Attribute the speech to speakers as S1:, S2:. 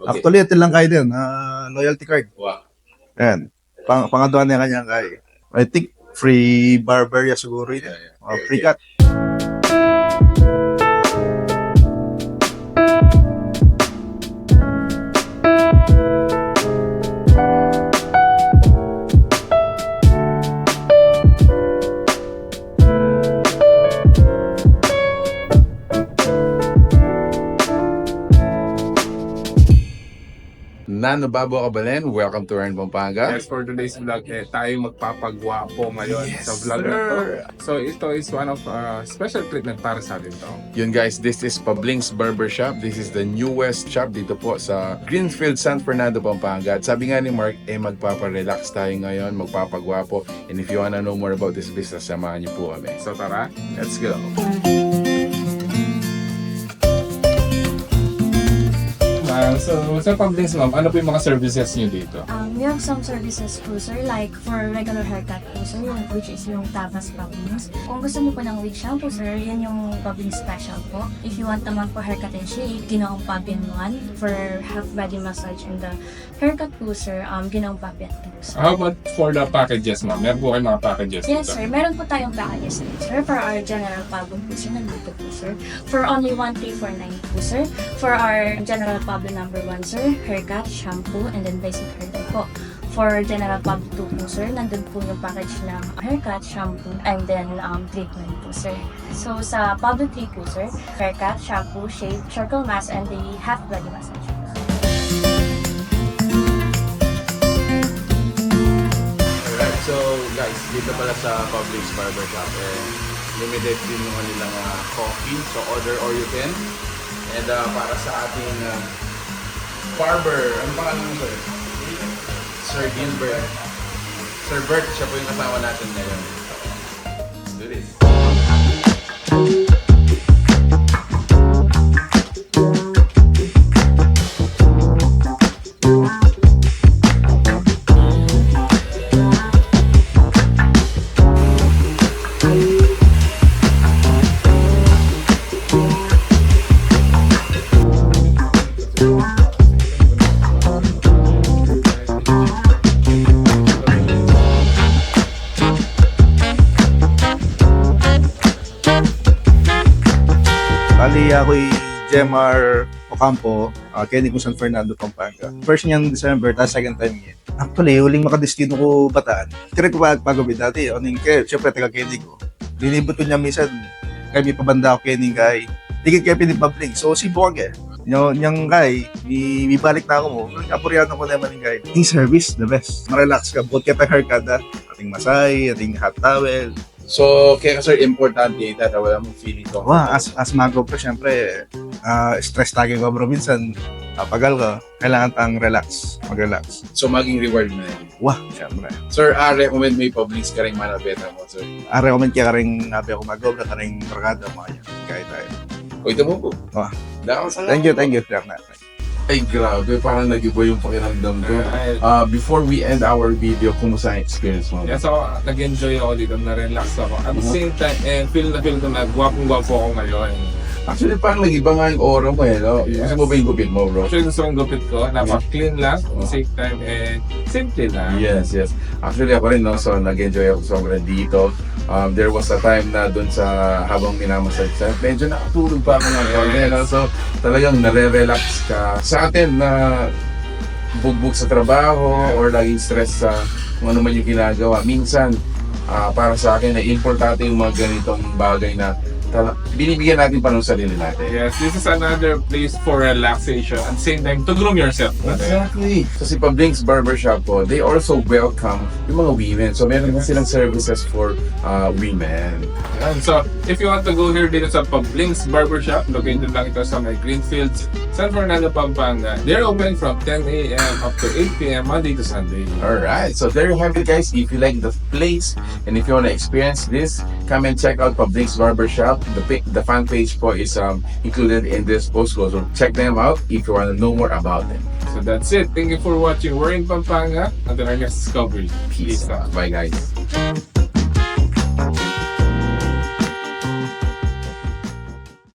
S1: Okay.
S2: Actually, ito lang kayo din, loyalty card.
S1: Wow.
S2: Ayan. Pangatwa na kanyang kay. I think free barberia siguro yun. Free cut.
S1: Nano Babo Kabalen, welcome to Earn Pampanga.
S3: Yes, for today's vlog, tayo magpapagwapo ngayon sa vlog na to. So ito is one of special treatment para sa atin to.
S1: Yun guys, this is Pablings Barbershop. This is the newest shop dito po sa Greenfield, San Fernando, Pampanga. At sabi nga ni Mark, magpaparelax tayo ngayon, magpapagwapo. And if you wanna know more about this business, samahan niyo po kami.
S3: So tara,
S1: Let's go!
S3: So sa Pablings ma'am, ano po yung mga services niyo dito?
S4: We have some services po sir, like for regular haircut po sir, which is yung Tabas Pablings. Kung gusto niyo po ng wig shampoo sir, yan yung Pablings special po. If you want naman po haircut and shave, ginoong Pabian 1 for half body massage, and the haircut po sir, ginoong Pabian 2 sir.
S3: How about for the packages ma'am? Meron po kayong mga packages
S4: Yes
S3: dito?
S4: sir, meron po tayong packages dito sir. For our general Pablo po sir, nandito po sir. For only 1,349 po sir. For our general Pablo number 1 sir, haircut, shampoo, and then basic hair dye po. For general Pablo 2 po sir, nandun po yung package ng haircut, shampoo, and then treatment po sir. So sa Pablo 3 po sir, haircut, shampoo, shave, circle mask, and the half body massage po.
S1: Alright, so guys, dito pala sa Pablings Barbershop, limited din yung kanilang coffee. So order all you can. And para sa ating barber, ano pangalan mo sir? Sir Gilbert. Sir Bert, siya po yung kasama natin ngayon. Let's do this.
S2: Bali, ako'y Jemar Ocampo, Kenny kung San Fernando, Pampanga. First niyang December, tapos second time niya. Actually, huling makadestino ko Bataan. Tira ko pagawin dati, siyempre taga Kenny ko. Linibot ko niya minsan, kaya may pabanda ako Kenny kay. Tigit kaya pinipabling. So, si Bogge. Yung guy, ibalik na ako mo. Kapuryano ko naman yung guy. Yung service, the best. Marelax ka. Bukod kita haircut, ating masay, ating hot towel.
S1: So, kaya sir, importante na wala mong feeling ko.
S2: As mago po, syempre, stress tayo ko bro. Minsan, pagal ko, kailangan tang mag-relax.
S1: So, maging reward mo na yun.
S2: Syempre.
S1: Sir, recommend may Pablings ka rin manabeta mo, sir.
S2: Recommend kaya ka rin nabi ako mag-obra, ka rin kargada mo kaya. Kahit tayo.
S1: O, ito mo po.
S2: Thank you, sir.
S1: Ay, grabe. Parang nag-iba yung pakiramdam ko. Before we end our video, kumusta ang experience mo?
S3: Yeah, so nag-enjoy ako dito, na-relax ako. At the same time, feel ko na gwapong-gwapo ako ngayon.
S1: Actually, parang nag-iba nga yung aura mo no?
S3: Yes.
S1: Gusto mo ba yung gupit mo, bro?
S3: Actually, gusto kong gupit ko. Napaka-clean lang, at the same time, simple lang.
S1: Yes. Actually, ako rin, no? So, nag-enjoy ako sobrang dito. There was a time na dun sa habang minamassage sa medyo nakatulog pa ako ng no? So, talagang nare-relax ka. Sa atin na bugbog sa trabaho or laging stress sa kung ano man yung ginagawa. Minsan, para sa akin, ay importante yung mga ganitong bagay na binibigyan natin pa ng sarili natin.
S3: Yes, this is another place for relaxation at the same time to groom yourself.
S1: Exactly. Kasi Pablings Barbershop po, they also welcome yung mga women. So meron na silang services for women.
S3: And so, if you want to go here dito sa Pablings Barbershop, located lang ito sa may Greenfield, San Fernando, Pampanga. They're open from 10 a.m. up to 8 p.m. Monday to Sunday.
S1: Alright, so there you have it guys. If you like the place and if you want to experience this, come and check out Pablings Barbershop. The fan page po is included in this post. So check them out if you want to know more about them.
S3: So that's it. Thank you for watching. We're in Pampanga. Until our next discovery.
S1: Peace out. Bye guys.